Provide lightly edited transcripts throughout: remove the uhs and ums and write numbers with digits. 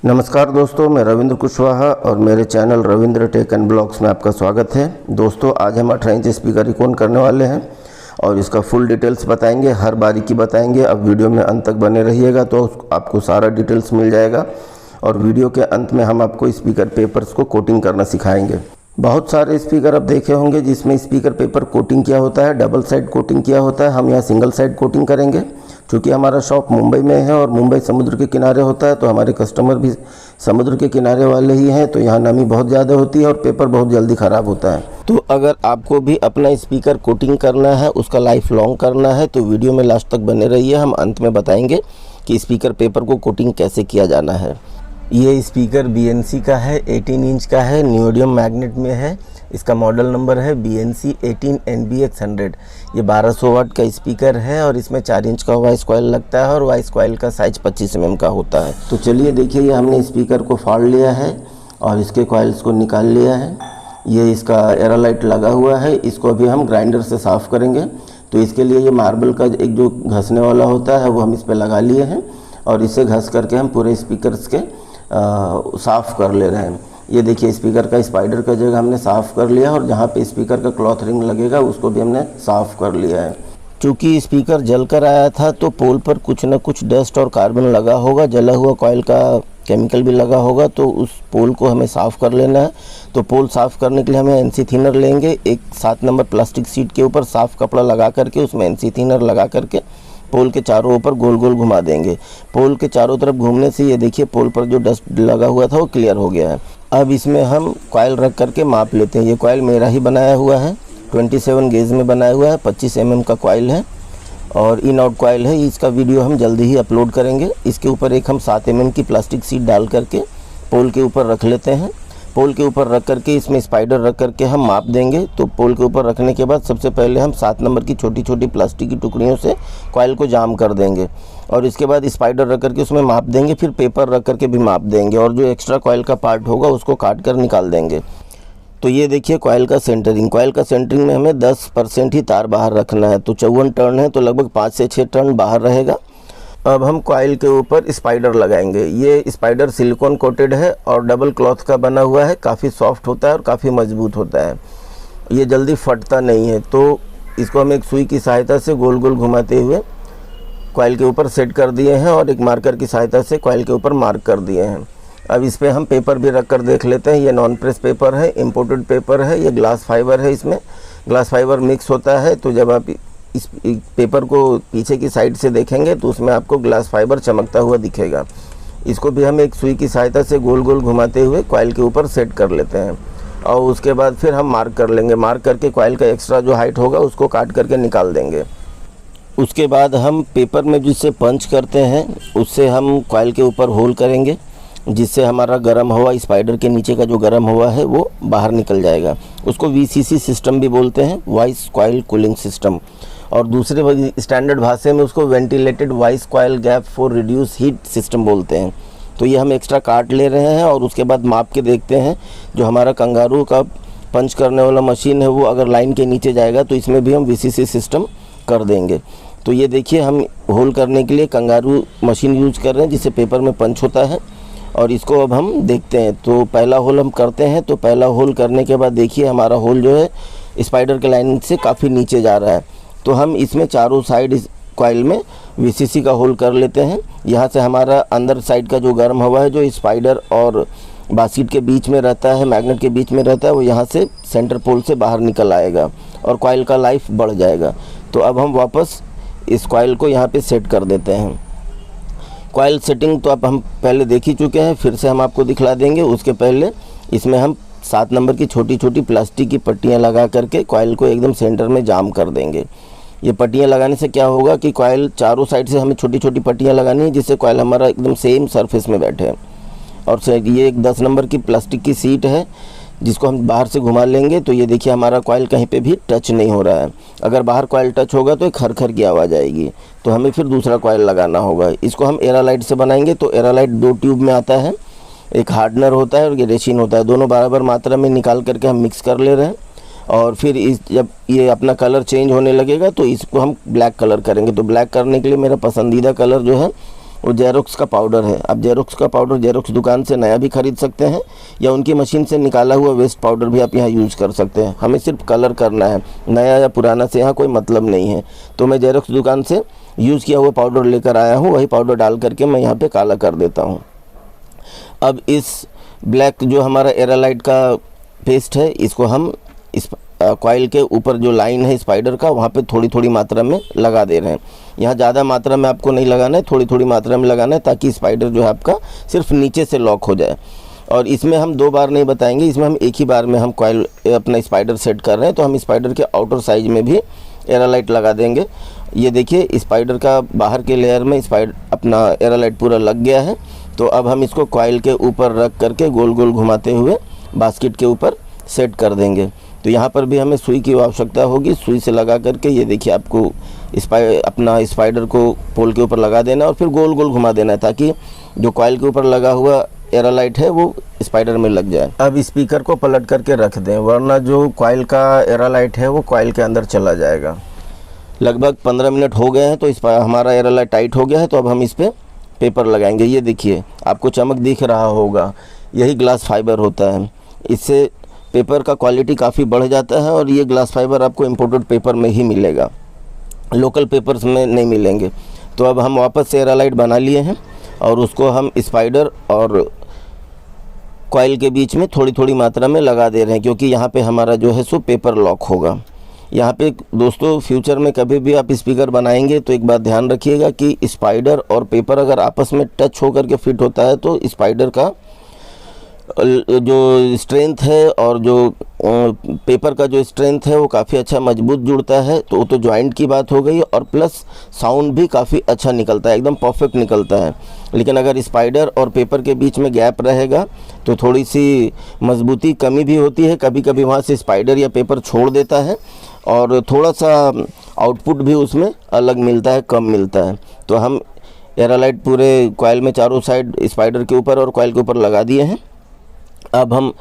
नमस्कार दोस्तों, मैं रविंद्र कुशवाहा और मेरे channel Ravindra tech and blogs में आपका स्वागत है। दोस्तों, आज हम 18 इंच स्पीकर रिकॉन करने वाले हैं और इसका फुल डिटेल्स बताएंगे, हर बारीकी बताएंगे। अब वीडियो में अंत तक बने रहिएगा तो आपको सारा डिटेल्स मिल जाएगा। और वीडियो के अंत में हम आपको स्पीकर पेपर्स को कोटिंग करना सिखाएंगे। बहुत सारे स्पीकर आप देखे होंगे जिसमें स्पीकर पेपर कोटिंग किया होता है, डबल साइड कोटिंग किया होता है। हम यहाँ सिंगल साइड कोटिंग करेंगे। क्योंकि हमारा शॉप मुंबई में है और मुंबई समुद्र के किनारे होता है, तो हमारे कस्टमर भी समुद्र के किनारे वाले ही हैं, तो यहाँ नमी बहुत ज़्यादा होती है और पेपर बहुत जल्दी ख़राब होता है। तो अगर आपको भी अपना स्पीकर कोटिंग करना है, उसका लाइफ लॉन्ग करना है, तो वीडियो में लास्ट तक बने रहिए। हम अंत में बताएंगे कि स्पीकर पेपर को कोटिंग कैसे किया जाना है। ये स्पीकर BNC का है, 18 इंच का है, नियोडियम मैग्नेट में है। इसका मॉडल नंबर है BNC 18 NBX100। ये 1200 वाट का स्पीकर है और इसमें 4 इंच का वॉइस कॉइल लगता है और वॉइस कॉइल का साइज 25 mm का होता है। तो चलिए देखिए, ये हमने स्पीकर को फाड़ लिया है और इसके कॉइल्स को निकाल लिया है। ये इसका एरालाइट लगा हुआ है, इसको अभी हम ग्राइंडर से साफ़ करेंगे। तो इसके लिए ये मार्बल का एक जो घसने वाला होता है वो हम इस पर लगा लिए हैं और इसे घस करके हम पूरे स्पीकर्स के साफ़ कर ले रहे हैं। ये देखिए, स्पीकर का स्पाइडर का जगह हमने साफ़ कर लिया और जहाँ पे स्पीकर का क्लॉथ रिंग लगेगा उसको भी हमने साफ़ कर लिया है। चूँकि स्पीकर जल कर आया था तो पोल पर कुछ न कुछ डस्ट और कार्बन लगा होगा, जला हुआ कॉइल का केमिकल भी लगा होगा, तो उस पोल को हमें साफ़ कर लेना है। तो पोल साफ़ करने के लिए हमें NC थिनर लेंगे। एक 7 नंबर प्लास्टिक शीट के ऊपर साफ़ कपड़ा लगा करके उसमें NC थिनर लगा करके पोल के चारों ऊपर गोल गोल घुमा देंगे। पोल के चारों तरफ घूमने से ये देखिए, पोल पर जो डस्ट लगा हुआ था वो क्लियर हो गया है। अब इसमें हम कॉइल रख करके माप लेते हैं। ये कॉइल मेरा ही बनाया हुआ है, 27 गेज में बनाया हुआ है, 25 mm का कॉइल है और इन आउट कॉइल है। इसका वीडियो हम जल्दी ही अपलोड करेंगे। इसके ऊपर एक हम 7 mm की प्लास्टिक शीट डाल करके पोल के ऊपर रख लेते हैं। पोल के ऊपर रख करके इसमें स्पाइडर रख करके हम माप देंगे। तो पोल के ऊपर रखने के बाद सबसे पहले हम 7 नंबर की छोटी छोटी प्लास्टिक की टुकड़ियों से कॉइल को जाम कर देंगे और इसके बाद स्पाइडर रख करके उसमें माप देंगे। फिर पेपर रख करके भी माप देंगे और जो एक्स्ट्रा कॉइल का पार्ट होगा उसको काट कर निकाल देंगे। तो ये देखिए कॉइल का सेंटरिंग। कॉइल का सेंटरिंग में हमें 10% ही तार बाहर रखना है। तो 54 टर्न है तो लगभग 5 से 6 टर्न बाहर रहेगा। अब हम कॉइल के ऊपर स्पाइडर लगाएंगे। ये स्पाइडर सिलिकॉन कोटेड है और डबल क्लॉथ का बना हुआ है। काफ़ी सॉफ्ट होता है और काफ़ी मजबूत होता है। ये जल्दी फटता नहीं है। तो इसको हम एक सुई की सहायता से गोल गोल घुमाते हुए कॉइल के ऊपर सेट कर दिए हैं और एक मार्कर की सहायता से कॉइल के ऊपर मार्क कर दिए हैं। अब इस पर हम पेपर भी रख कर देख लेते हैं। ये नॉन प्रेस पेपर है, इम्पोर्टेड पेपर है। ये ग्लास फाइबर है, इसमें ग्लास फाइबर मिक्स होता है। तो जब आप इस पेपर को पीछे की साइड से देखेंगे तो उसमें आपको ग्लास फाइबर चमकता हुआ दिखेगा। इसको भी हम एक सुई की सहायता से गोल गोल घुमाते हुए कॉइल के ऊपर सेट कर लेते हैं और उसके बाद फिर हम मार्क कर लेंगे। मार्क करके कॉइल का एक्स्ट्रा जो हाइट होगा उसको काट करके निकाल देंगे। उसके बाद हम पेपर में जिससे पंच करते हैं उससे हम कॉइल के ऊपर होल करेंगे, जिससे हमारा गर्म हवा स्पाइडर के नीचे का जो गर्म हवा है वो बाहर निकल जाएगा। उसको VCC सिस्टम भी बोलते हैं, वॉइस कॉइल कूलिंग सिस्टम, और दूसरे स्टैंडर्ड भाषा में उसको ventilated voice coil gap for reduce heat system बोलते हैं। तो ये हम एक्स्ट्रा काट ले रहे हैं और उसके बाद माप के देखते हैं। जो हमारा कंगारू का पंच करने वाला मशीन है वो अगर लाइन के नीचे जाएगा तो इसमें भी हम VCC सिस्टम कर देंगे। तो ये देखिए, हम होल करने के लिए कंगारू मशीन यूज कर रहे हैं जिससे पेपर में पंच होता है। और इसको अब हम देखते हैं। तो पहला होल हम करते हैं। तो पहला होल करने के बाद देखिए, हमारा होल जो है स्पाइडर के लाइन से काफ़ी नीचे जा रहा है। तो हम इसमें चारों साइड इस कॉइल में VCC का होल कर लेते हैं। यहाँ से हमारा अंदर साइड का जो गर्म हवा है जो स्पाइडर और बास्केट के बीच में रहता है, मैग्नेट के बीच में रहता है, वो यहाँ से सेंटर पोल से बाहर निकल आएगा और कॉइल का लाइफ बढ़ जाएगा। तो अब हम वापस इस कॉइल को यहाँ पे सेट कर देते हैं। कॉइल सेटिंग तो आप हम पहले देख ही चुके हैं, फिर से हम आपको दिखला देंगे। उसके पहले इसमें हम 7 नंबर की छोटी छोटी प्लास्टिक की पट्टियाँ लगा करके कॉइल को एकदम सेंटर में जाम कर देंगे। ये पट्टियाँ लगाने से क्या होगा कि कॉइल चारों साइड से हमें छोटी छोटी पट्टियाँ लगानी है जिससे कॉइल हमारा एकदम सेम सरफेस में बैठे। और ये एक 10 नंबर की प्लास्टिक की सीट है जिसको हम बाहर से घुमा लेंगे। तो ये देखिए, हमारा कॉइल कहीं पे भी टच नहीं हो रहा है। अगर बाहर कॉइल टच होगा तो एक खरखर की आवाज़ आएगी, तो हमें फिर दूसरा कॉइल लगाना होगा। इसको हम एरालाइट से बनाएंगे। तो एरालाइट 2 ट्यूब में आता है, एक हार्डनर होता है और ये रेसिन होता है। दोनों बराबर मात्रा में निकाल करके हम मिक्स कर ले रहे हैं और फिर जब ये अपना कलर चेंज होने लगेगा तो इसको हम ब्लैक कलर करेंगे। तो ब्लैक करने के लिए मेरा पसंदीदा कलर जो है वो जेरोक्स का पाउडर है। आप जेरोक्स का पाउडर जेरोक्स दुकान से नया भी खरीद सकते हैं या उनकी मशीन से निकाला हुआ वेस्ट पाउडर भी आप यहाँ यूज़ कर सकते हैं। हमें सिर्फ कलर करना है, नया या पुराना से यहाँ कोई मतलब नहीं है। तो मैं जेरोक्स दुकान से यूज़ किया हुआ पाउडर लेकर आया हूँ, वही पाउडर डाल करके मैं यहाँ पे काला कर देता हूँ। अब इस ब्लैक जो हमारा एरालाइट का पेस्ट है, इसको हम इस कॉइल के ऊपर जो लाइन है स्पाइडर का, वहाँ पे थोड़ी थोड़ी मात्रा में लगा दे रहे हैं। यहाँ ज़्यादा मात्रा में आपको नहीं लगाना है, थोड़ी थोड़ी मात्रा में लगाना है, ताकि स्पाइडर जो है आपका सिर्फ नीचे से लॉक हो जाए। और इसमें हम 2 बार नहीं बताएंगे, इसमें हम एक ही बार में हम कॉइल अपना स्पाइडर सेट कर रहे हैं। तो हम स्पाइडर के आउटर साइज में भी एरालाइट लगा देंगे। ये देखिए स्पाइडर का बाहर के लेयर में अपना एरालाइट पूरा लग गया है। तो अब हम इसको कॉइल के ऊपर रख करके गोल गोल घुमाते हुए बास्केट के ऊपर सेट कर देंगे। तो यहाँ पर भी हमें सुई की आवश्यकता होगी। सुई से लगा करके ये देखिए आपको अपना स्पाइडर को पोल के ऊपर लगा देना है और फिर गोल गोल घुमा देना है, ताकि जो कॉइल के ऊपर लगा हुआ एरालाइट है वो स्पाइडर में लग जाए। अब स्पीकर को पलट करके रख दें, वरना जो कॉइल का एरालाइट है वो कॉइल के अंदर चला जाएगा। लगभग 15 मिनट हो गए हैं, तो हमारा एरालाइट टाइट हो गया है। तो अब हम इस पर पेपर लगाएंगे। ये देखिए आपको चमक दिख रहा होगा, यही ग्लास फाइबर होता है। इससे पेपर का क्वालिटी काफ़ी बढ़ जाता है और ये ग्लास फाइबर आपको इम्पोर्टेड पेपर में ही मिलेगा, लोकल पेपर्स में नहीं मिलेंगे। तो अब हम वापस से एरालाइट बना लिए हैं और उसको हम स्पाइडर और कॉइल के बीच में थोड़ी थोड़ी मात्रा में लगा दे रहे हैं, क्योंकि यहाँ पे हमारा जो है सो पेपर लॉक होगा। यहाँ पे दोस्तों फ्यूचर में कभी भी आप स्पीकर बनाएंगे तो एक बात ध्यान रखिएगा कि स्पाइडर और पेपर अगर आपस में टच होकर के फिट होता है तो स्पाइडर का जो स्ट्रेंथ है और जो पेपर का जो स्ट्रेंथ है वो काफ़ी अच्छा मजबूत जुड़ता है। तो वो तो जॉइंट की बात हो गई, और प्लस साउंड भी काफ़ी अच्छा निकलता है, एकदम परफेक्ट निकलता है। लेकिन अगर स्पाइडर और पेपर के बीच में गैप रहेगा तो थोड़ी सी मजबूती कमी भी होती है। कभी कभी वहाँ से स्पाइडर या पेपर छोड़ देता है और थोड़ा सा आउटपुट भी उसमें अलग मिलता है, कम मिलता है। तो हम एरालाइट पूरे कॉइल में चारों साइड स्पाइडर के ऊपर और कॉइल के ऊपर लगा दिए हैं। अब हम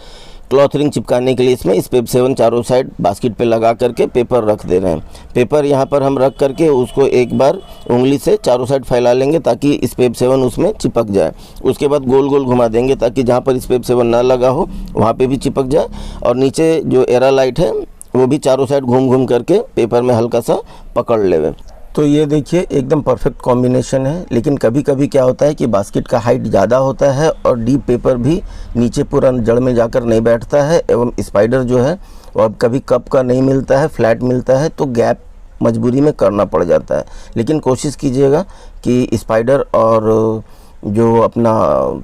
क्लॉथ रिंग चिपकाने के लिए इसमें स्पेप 7 चारों साइड बास्केट पे लगा करके पेपर रख दे रहे हैं। पेपर यहाँ पर हम रख करके उसको एक बार उंगली से चारों साइड फैला लेंगे ताकि स्पेप 7 उसमें चिपक जाए। उसके बाद गोल गोल घुमा देंगे ताकि जहाँ पर स्पेप 7 ना लगा हो वहाँ पे भी चिपक जाए, और नीचे जो एरालाइट है वो भी चारों साइड घूम घूम करके पेपर में हल्का सा पकड़ लेवे। तो ये देखिए एकदम परफेक्ट कॉम्बिनेशन है। लेकिन कभी कभी क्या होता है कि बास्केट का हाइट ज़्यादा होता है और डीप पेपर भी नीचे पूरा जड़ में जाकर नहीं बैठता है, एवं स्पाइडर जो है वो अब कभी कप का नहीं मिलता है, फ्लैट मिलता है, तो गैप मजबूरी में करना पड़ जाता है। लेकिन कोशिश कीजिएगा कि स्पाइडर और जो अपना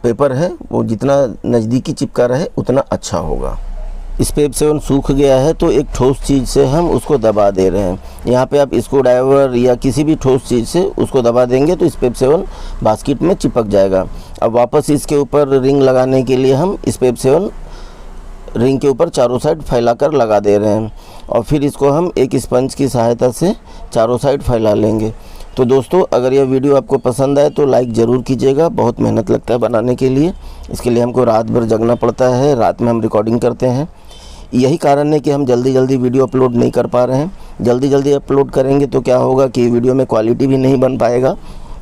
पेपर है वो जितना नज़दीकी चिपका रहे उतना अच्छा होगा। स्पेप 7 सूख गया है तो एक ठोस चीज़ से हम उसको दबा दे रहे हैं। यहाँ पे आप स्क्रू ड्राइवर या किसी भी ठोस चीज़ से उसको दबा देंगे तो स्पेप 7 बास्केट में चिपक जाएगा। अब वापस इसके ऊपर रिंग लगाने के लिए हम स्पेप 7 रिंग के ऊपर चारों साइड फैला कर लगा दे रहे हैं, और फिर इसको हम एक स्पंज की सहायता से चारों साइड फैला लेंगे। तो दोस्तों अगर यह वीडियो आपको पसंद आए तो लाइक ज़रूर कीजिएगा। बहुत मेहनत लगता है बनाने के लिए, इसके लिए हमको रात भर जगना पड़ता है, रात में हम रिकॉर्डिंग करते हैं। यही कारण है कि हम जल्दी जल्दी वीडियो अपलोड नहीं कर पा रहे हैं। जल्दी जल्दी अपलोड करेंगे तो क्या होगा कि वीडियो में क्वालिटी भी नहीं बन पाएगा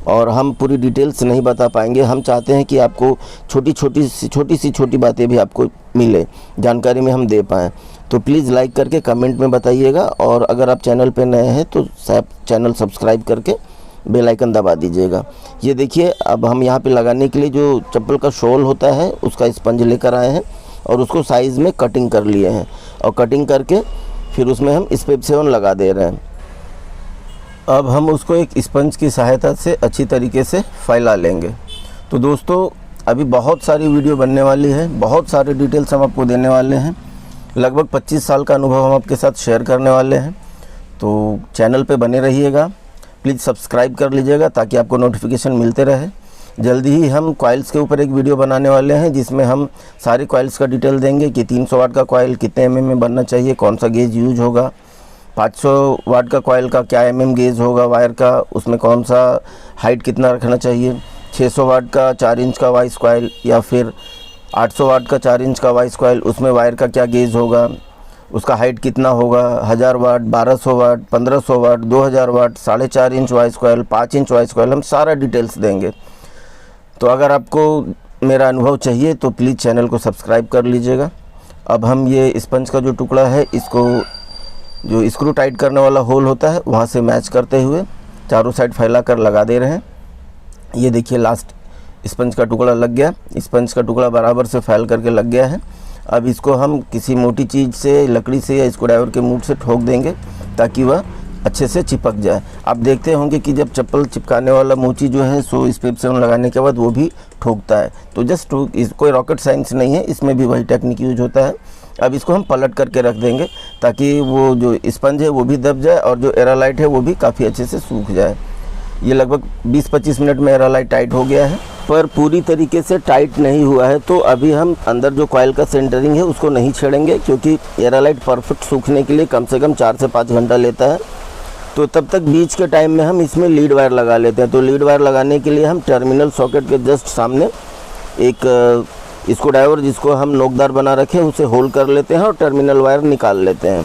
और हम पूरी डिटेल्स नहीं बता पाएंगे। हम चाहते हैं कि आपको छोटी सी बातें भी आपको मिले, जानकारी में हम दे पाएँ। तो प्लीज़ लाइक करके कमेंट में बताइएगा, और अगर आप चैनल पे नए हैं तो चैनल सब्सक्राइब करके बेल आइकन दबा दीजिएगा। ये देखिए अब हम यहाँ पे लगाने के लिए जो चप्पल का शोल होता है उसका स्पंज लेकर आए हैं और उसको साइज़ में कटिंग कर लिए हैं, और कटिंग करके फिर उसमें हम स्पेप 7 लगा दे रहे हैं। अब हम उसको एक स्पंज की सहायता से अच्छी तरीके से फैला लेंगे। तो दोस्तों अभी बहुत सारी वीडियो बनने वाली है, बहुत सारे डिटेल्स हम आपको देने वाले हैं। लगभग 25 साल का अनुभव हम आपके साथ शेयर करने वाले हैं। तो चैनल पे बने रहिएगा, प्लीज़ सब्सक्राइब कर लीजिएगा ताकि आपको नोटिफिकेशन मिलते रहे। जल्दी ही हम कॉइल्स के ऊपर एक वीडियो बनाने वाले हैं जिसमें हम सारे कॉइल्स का डिटेल देंगे कि 300 वाट का कॉइल कितने mm में बनना चाहिए, कौन सा गेज यूज होगा, 500 वाट का कॉइल का क्या mm गेज होगा वायर का, उसमें कौन सा हाइट कितना रखना चाहिए, 600 वाट का 4 इंच का वाइस कॉइल या फिर 800 वाट का 4 इंच का वाइस कॉइल, उसमें वायर का क्या गेज होगा, उसका हाइट कितना होगा, 1000 वाट, 1200 वाट, 1500 वाट, 2000 वाट, 4.5 inch vice coil, 5 inch vice coil, हम सारा डिटेल्स देंगे। तो अगर आपको मेरा अनुभव चाहिए तो प्लीज़ चैनल को सब्सक्राइब कर लीजिएगा। अब हम ये स्पंज का जो टुकड़ा है इसको जो स्क्रू टाइट करने वाला होल होता है वहाँ से मैच करते हुए चारों साइड फैला कर लगा दे रहे हैं। ये देखिए लास्ट स्पंज का टुकड़ा लग गया। स्पंज का टुकड़ा बराबर से फैल करके लग गया है। अब इसको हम किसी मोटी चीज़ से, लकड़ी से या स्क्रूड्राइवर के मुठ से ठोक देंगे ताकि वह अच्छे से चिपक जाए। आप देखते होंगे कि जब चप्पल चिपकाने वाला मोची जो है सो इस पे सेवन लगाने के बाद वो भी ठोकता है। तो जस्ट कोई रॉकेट साइंस नहीं है, इसमें भी वही टेक्निक यूज होता है। अब इसको हम पलट करके रख देंगे ताकि वो जो स्पंज है वो भी दब जाए और जो एरालाइट है वो भी काफ़ी अच्छे से सूख जाए। ये लगभग 20-25 मिनट में एरालाइट टाइट हो गया है, पर पूरी तरीके से टाइट नहीं हुआ है। तो अभी हम अंदर जो कॉइल का सेंटरिंग है उसको नहीं छेड़ेंगे, क्योंकि एरालाइट परफेक्ट सूखने के लिए कम से कम 4 से 5 घंटा लेता है। तो तब तक बीच के टाइम में हम इसमें लीड वायर लगा लेते हैं। तो लीड वायर लगाने के लिए हम टर्मिनल सॉकेट के जस्ट सामने एक स्क्रूड्राइवर जिसको हम नोकदार बना रखे हैं उसे होल कर लेते हैं और टर्मिनल वायर निकाल लेते हैं।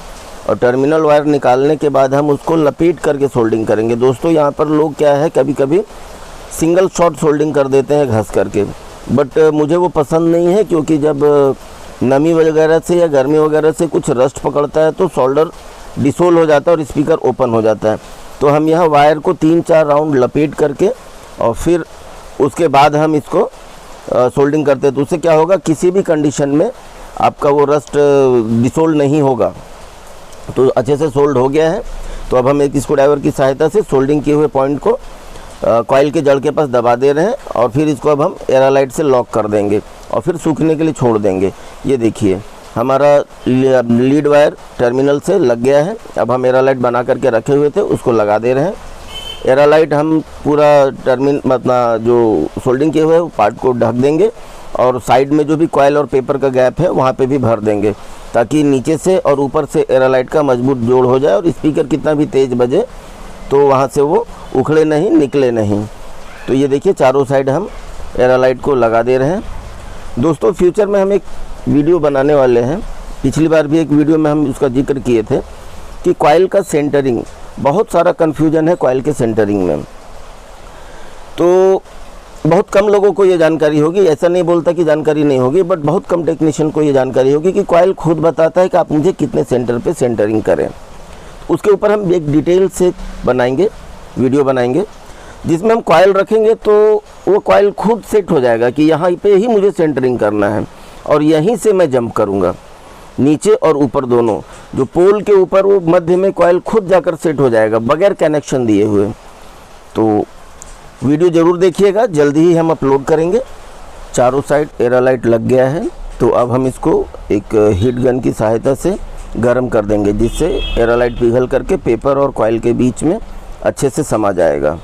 और टर्मिनल वायर निकालने के बाद हम उसको लपेट करके सोल्डिंग करेंगे। दोस्तों यहाँ पर लोग क्या है, कभी कभी सिंगल शॉट सोल्डिंग कर देते हैं घस करके, बट मुझे वो पसंद नहीं है, क्योंकि जब नमी वगैरह से या गर्मी वगैरह से कुछ रस्ट पकड़ता है तो सोल्डर डिसोल्व हो जाता है और स्पीकर ओपन हो जाता है। तो हम यहाँ वायर को 3-4 राउंड लपेट करके और फिर उसके बाद हम इसको सोल्डिंग करते हैं। तो उससे क्या होगा, किसी भी कंडीशन में आपका वो रस्ट डिसोल्व नहीं होगा। तो अच्छे से सोल्ड हो गया है। तो अब हम एक स्क्रूड्राइवर की सहायता से सोल्डिंग किए हुए पॉइंट को कॉइल के जड़ के पास दबा दे रहे हैं और फिर इसको अब हम एरालाइट से लॉक कर देंगे और फिर सूखने के लिए छोड़ देंगे। ये देखिए हमारा लीड वायर टर्मिनल से लग गया है। अब हम एरालाइट बना करके रखे हुए थे उसको लगा दे रहे हैं। एरालाइट हम पूरा मतलब जो सोल्डिंग किए हुए पार्ट को ढक देंगे और साइड में जो भी कॉइल और पेपर का गैप है वहाँ पे भी भर देंगे, ताकि नीचे से और ऊपर से एरालाइट का मजबूत जोड़ हो जाए और स्पीकर कितना भी तेज़ बजे तो वहाँ से वो उखड़े नहीं, निकले नहीं। तो ये देखिए चारों साइड हम एरालाइट को लगा दे रहे हैं। दोस्तों फ्यूचर में हम एक वीडियो बनाने वाले हैं। पिछली बार भी एक वीडियो में हम उसका जिक्र किए थे कि कॉइल का सेंटरिंग, बहुत सारा कन्फ्यूजन है कॉइल के सेंटरिंग में। तो बहुत कम लोगों को ये जानकारी होगी, ऐसा नहीं बोलता कि जानकारी नहीं होगी, बट बहुत कम टेक्नीशियन को ये जानकारी होगी कि कॉइल खुद बताता है कि आप मुझे कितने सेंटर पे सेंटरिंग करें। उसके ऊपर हम एक डिटेल से बनाएंगे, वीडियो बनाएंगे, जिसमें हम कॉइल रखेंगे तो वो कॉइल खुद सेट हो जाएगा कि यहाँ पे ही मुझे सेंटरिंग करना है और यहीं से मैं जंप करूँगा। नीचे और ऊपर दोनों, जो पोल के ऊपर वो मध्य में कॉइल खुद जाकर सेट हो जाएगा बगैर कनेक्शन दिए हुए। तो वीडियो ज़रूर देखिएगा, जल्दी ही हम अपलोड करेंगे। चारों साइड एरालाइट लग गया है। तो अब हम इसको एक हीट गन की सहायता से गर्म कर देंगे, जिससे एरालाइट पिघल करके पेपर और कॉइल के बीच में अच्छे से समा जाएगा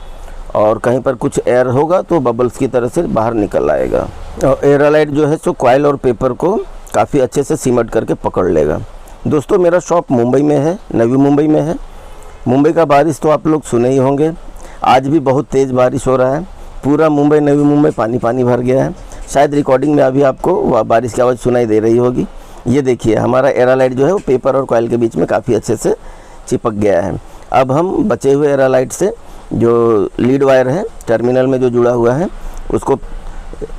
और कहीं पर कुछ एयर होगा तो बबल्स की तरह से बाहर निकल आएगा और एरालाइट जो है सो कॉइल और पेपर को काफ़ी अच्छे से सिमट करके पकड़ लेगा। दोस्तों मेरा शॉप मुंबई में है, नवी मुंबई में है। मुंबई का बारिश तो आप लोग सुने ही होंगे, आज भी बहुत तेज़ बारिश हो रहा है। पूरा मुंबई, नवी मुंबई पानी पानी भर गया है। शायद रिकॉर्डिंग में अभी आपको वह बारिश की आवाज़ सुनाई दे रही होगी। ये देखिए हमारा एरालाइट जो है वो पेपर और कॉइल के बीच में काफ़ी अच्छे से चिपक गया है। अब हम बचे हुए एरालाइट से जो लीड वायर है टर्मिनल में जो जुड़ा हुआ है उसको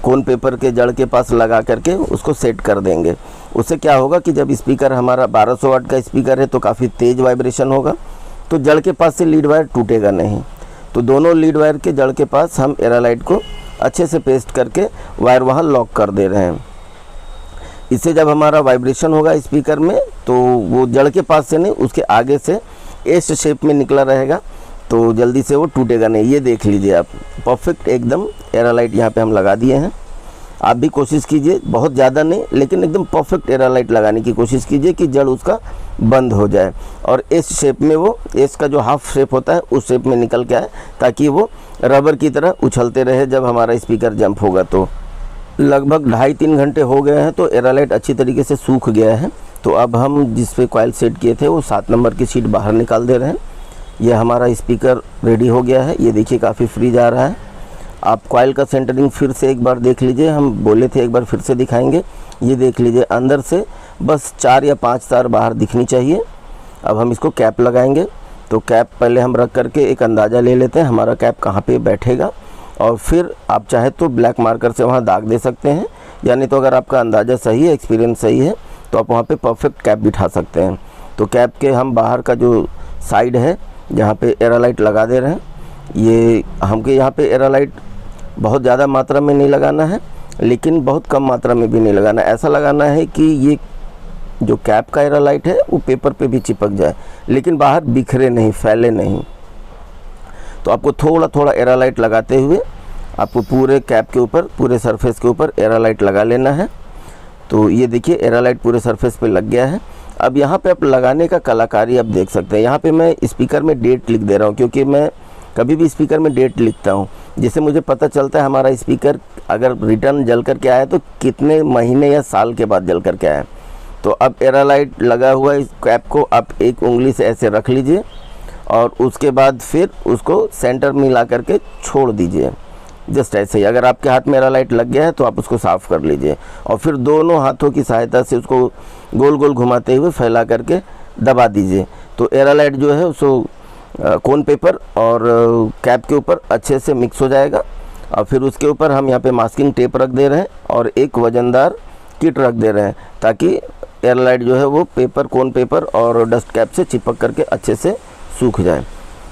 कोन पेपर के जड़ के पास लगा करके उसको सेट कर देंगे। उससे क्या होगा कि जब स्पीकर हमारा 1200 वाट का स्पीकर है तो काफ़ी तेज़ वाइब्रेशन होगा, तो जड़ के पास से लीड वायर टूटेगा नहीं। तो दोनों लीड वायर के जड़ के पास हम एरालाइट को अच्छे से पेस्ट करके वायर वहाँ लॉक कर दे रहे हैं। इससे जब हमारा वाइब्रेशन होगा स्पीकर में तो वो जड़ के पास से नहीं, उसके आगे से एस शेप में निकला रहेगा, तो जल्दी से वो टूटेगा नहीं। ये देख लीजिए आप, परफेक्ट एकदम एरालाइट यहाँ पे हम लगा दिए हैं। आप भी कोशिश कीजिए, बहुत ज़्यादा नहीं लेकिन एकदम परफेक्ट एरालाइट लगाने की कोशिश कीजिए कि जड़ उसका बंद हो जाए और एस शेप में, वो एस का जो हाफ शेप होता है उस शेप में निकल के आए, ताकि वो रबर की तरह उछलते रहे जब हमारा स्पीकर जंप होगा। तो लगभग 2.5-3 घंटे हो गए हैं तो एरालाइट अच्छी तरीके से सूख गया है। तो अब हम जिस पे कॉइल सेट किए थे वो 7 नंबर की सीट बाहर निकाल दे रहे हैं। ये हमारा स्पीकर रेडी हो गया है। ये देखिए काफ़ी फ्री जा रहा है। आप कॉइल का सेंटरिंग फिर से एक बार देख लीजिए, हम बोले थे एक बार फिर से दिखाएंगे। ये देख लीजिए अंदर से बस 4 या 5 तार बाहर दिखनी चाहिए। अब हम इसको कैप लगाएंगे। तो कैप पहले हम रख करके एक अंदाज़ा ले लेते हैं हमारा कैप कहाँ पे बैठेगा और फिर आप चाहे तो ब्लैक मार्कर से वहाँ दाग दे सकते हैं, यानी तो अगर आपका अंदाज़ा सही है, एक्सपीरियंस सही है, तो आप वहाँ पे परफेक्ट कैप बिठा सकते हैं। तो कैप के हम बाहर का जो साइड है जहाँ पे एरालाइट लगा दे रहे हैं, ये हमके यहाँ पे एरालाइट बहुत ज़्यादा मात्रा में नहीं लगाना है, लेकिन बहुत कम मात्रा में भी नहीं लगाना। ऐसा लगाना है कि ये जो कैप का एरालाइट है वो पेपर पे भी चिपक जाए, लेकिन बाहर बिखरे नहीं, फैले नहीं। तो आपको थोड़ा थोड़ा एरालाइट लगाते हुए आपको पूरे कैप के ऊपर, पूरे सरफेस के ऊपर एरालाइट लगा लेना है। तो ये देखिए एरालाइट पूरे सरफेस पे लग गया है। अब यहाँ पे आप लगाने का कलाकारी आप देख सकते हैं। यहाँ पे मैं स्पीकर में डेट लिख दे रहा हूँ, क्योंकि मैं कभी भी स्पीकर में डेट लिखता हूँ, जिससे मुझे पता चलता है हमारा स्पीकर अगर रिटर्न जल कर के आया तो कितने महीने या साल के बाद जल कर के आया। तो अब एरालाइट लगा हुआ इस कैप को आप एक उंगली से ऐसे रख लीजिए और उसके बाद फिर उसको सेंटर में मिला करके छोड़ दीजिए, जस्ट ऐसे ही। अगर आपके हाथ में एरालाइट लग गया है तो आप उसको साफ़ कर लीजिए और फिर दोनों हाथों की सहायता से उसको गोल गोल घुमाते हुए फैला करके दबा दीजिए। तो एरालाइट जो है उसको कोन पेपर और कैप के ऊपर अच्छे से मिक्स हो जाएगा। और फिर उसके ऊपर हम यहाँ पे मास्किंग टेप रख दे रहे हैं और एक वज़नदार किट रख दे रहे हैं, ताकि एयरलाइट जो है वो पेपर, कोन पेपर और डस्ट कैप से चिपक करके अच्छे से सूख जाए।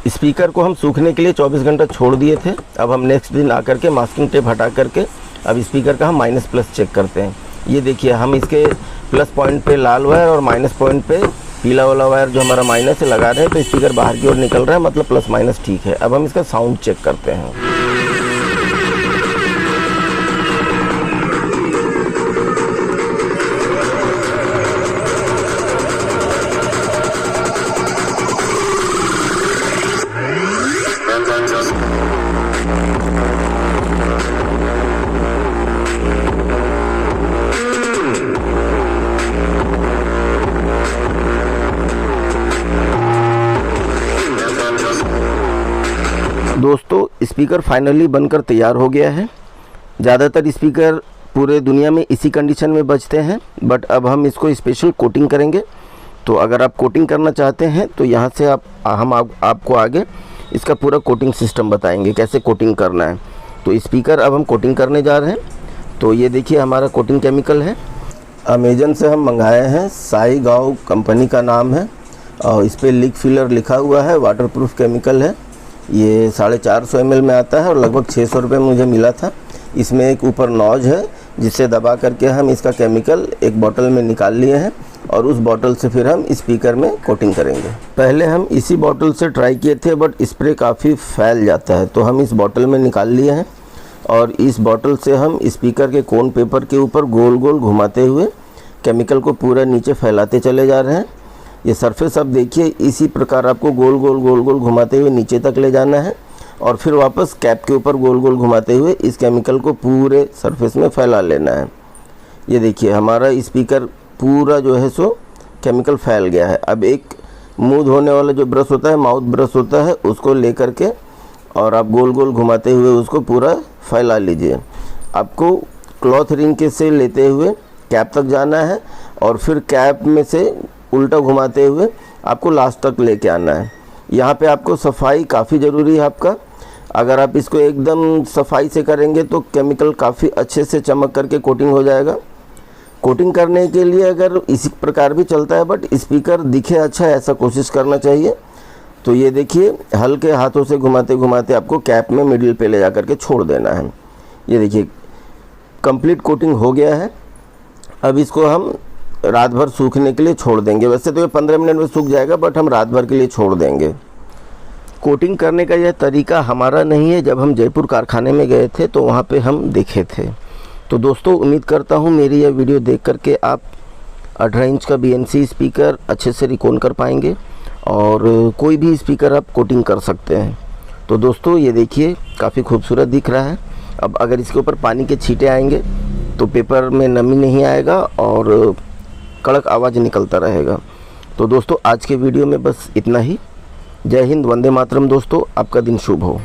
स्पीकर को हम सूखने के लिए 24 घंटा छोड़ दिए थे। अब हम नेक्स्ट दिन आकर के मास्किंग टेप हटा करके अब स्पीकर का हम माइनस प्लस चेक करते हैं। ये देखिए हम इसके प्लस पॉइंट पे लाल वायर और माइनस पॉइंट पे पीला वाला वायर जो हमारा माइनस है लगा रहे हैं, तो स्पीकर बाहर की ओर निकल रहा है, मतलब प्लस माइनस ठीक है। अब हम इसका साउंड चेक करते हैं। दोस्तों स्पीकर फाइनली बनकर तैयार हो गया है। ज़्यादातर स्पीकर पूरे दुनिया में इसी कंडीशन में बजते हैं, बट अब हम इसको स्पेशल कोटिंग करेंगे। तो अगर आप कोटिंग करना चाहते हैं तो यहाँ से आपको आगे इसका पूरा कोटिंग सिस्टम बताएंगे, कैसे कोटिंग करना है। तो स्पीकर अब हम कोटिंग करने जा रहे हैं। तो ये देखिए हमारा कोटिंग केमिकल है, अमेजन से हम मंगाए हैं, साई गाँव कंपनी का नाम है और इस पर लीक फिलर लिखा हुआ है। वाटरप्रूफ केमिकल है। ये 450 ml में आता है और लगभग 600 रुपये मुझे मिला था। इसमें एक ऊपर नॉज है जिससे दबा करके हम इसका केमिकल एक बोतल में निकाल लिए हैं और उस बोतल से फिर हम स्पीकर में कोटिंग करेंगे। पहले हम इसी बोतल से ट्राई किए थे, बट स्प्रे काफ़ी फैल जाता है, तो हम इस बोतल में निकाल लिए हैं और इस बोतल से हम स्पीकर के कोन पेपर के ऊपर गोल गोल घुमाते हुए केमिकल को पूरा नीचे फैलाते चले जा रहे हैं। ये सरफेस अब देखिए, इसी प्रकार आपको गोल गोल घुमाते हुए नीचे तक ले जाना है और फिर वापस कैप के ऊपर गोल गोल घुमाते हुए इस केमिकल को पूरे सरफेस में फैला लेना है। ये देखिए हमारा स्पीकर पूरा जो है सो केमिकल फैल गया है। अब एक मुंह धोने वाला जो ब्रश होता है, माउथ ब्रश होता है, उसको लेकर के और आप गोल गोल घुमाते हुए उसको पूरा फैला लीजिए। आपको क्लॉथ रिंग के से लेते हुए कैप तक जाना है और फिर कैप में से उल्टा घुमाते हुए आपको लास्ट तक लेके आना है। यहाँ पे आपको सफाई काफ़ी ज़रूरी है आपका। अगर आप इसको एकदम सफाई से करेंगे तो केमिकल काफ़ी अच्छे से चमक करके कोटिंग हो जाएगा। कोटिंग करने के लिए अगर इसी प्रकार भी चलता है, बट स्पीकर दिखे अच्छा ऐसा कोशिश करना चाहिए। तो ये देखिए हल्के हाथों से घुमाते घुमाते आपको कैप में मिडिल पे ले जा करके छोड़ देना है। ये देखिए कंप्लीट कोटिंग हो गया है। अब इसको हम रात भर सूखने के लिए छोड़ देंगे। वैसे तो ये 15 मिनट में सूख जाएगा, बट हम रात भर के लिए छोड़ देंगे। कोटिंग करने का यह तरीका हमारा नहीं है, जब हम जयपुर कारखाने में गए थे तो वहाँ पे हम देखे थे। तो दोस्तों उम्मीद करता हूँ मेरी यह वीडियो देख करके आप 18 इंच का BNC स्पीकर अच्छे से रिकॉन कर पाएंगे और कोई भी स्पीकर आप कोटिंग कर सकते हैं। तो दोस्तों ये देखिए काफ़ी खूबसूरत दिख रहा है। अब अगर इसके ऊपर पानी के छींटे आएंगे तो पेपर में नमी नहीं आएगा और कड़क आवाज़ निकलता रहेगा। तो दोस्तों आज के वीडियो में बस इतना ही। जय हिंद, वंदे मातरम। दोस्तों आपका दिन शुभ हो।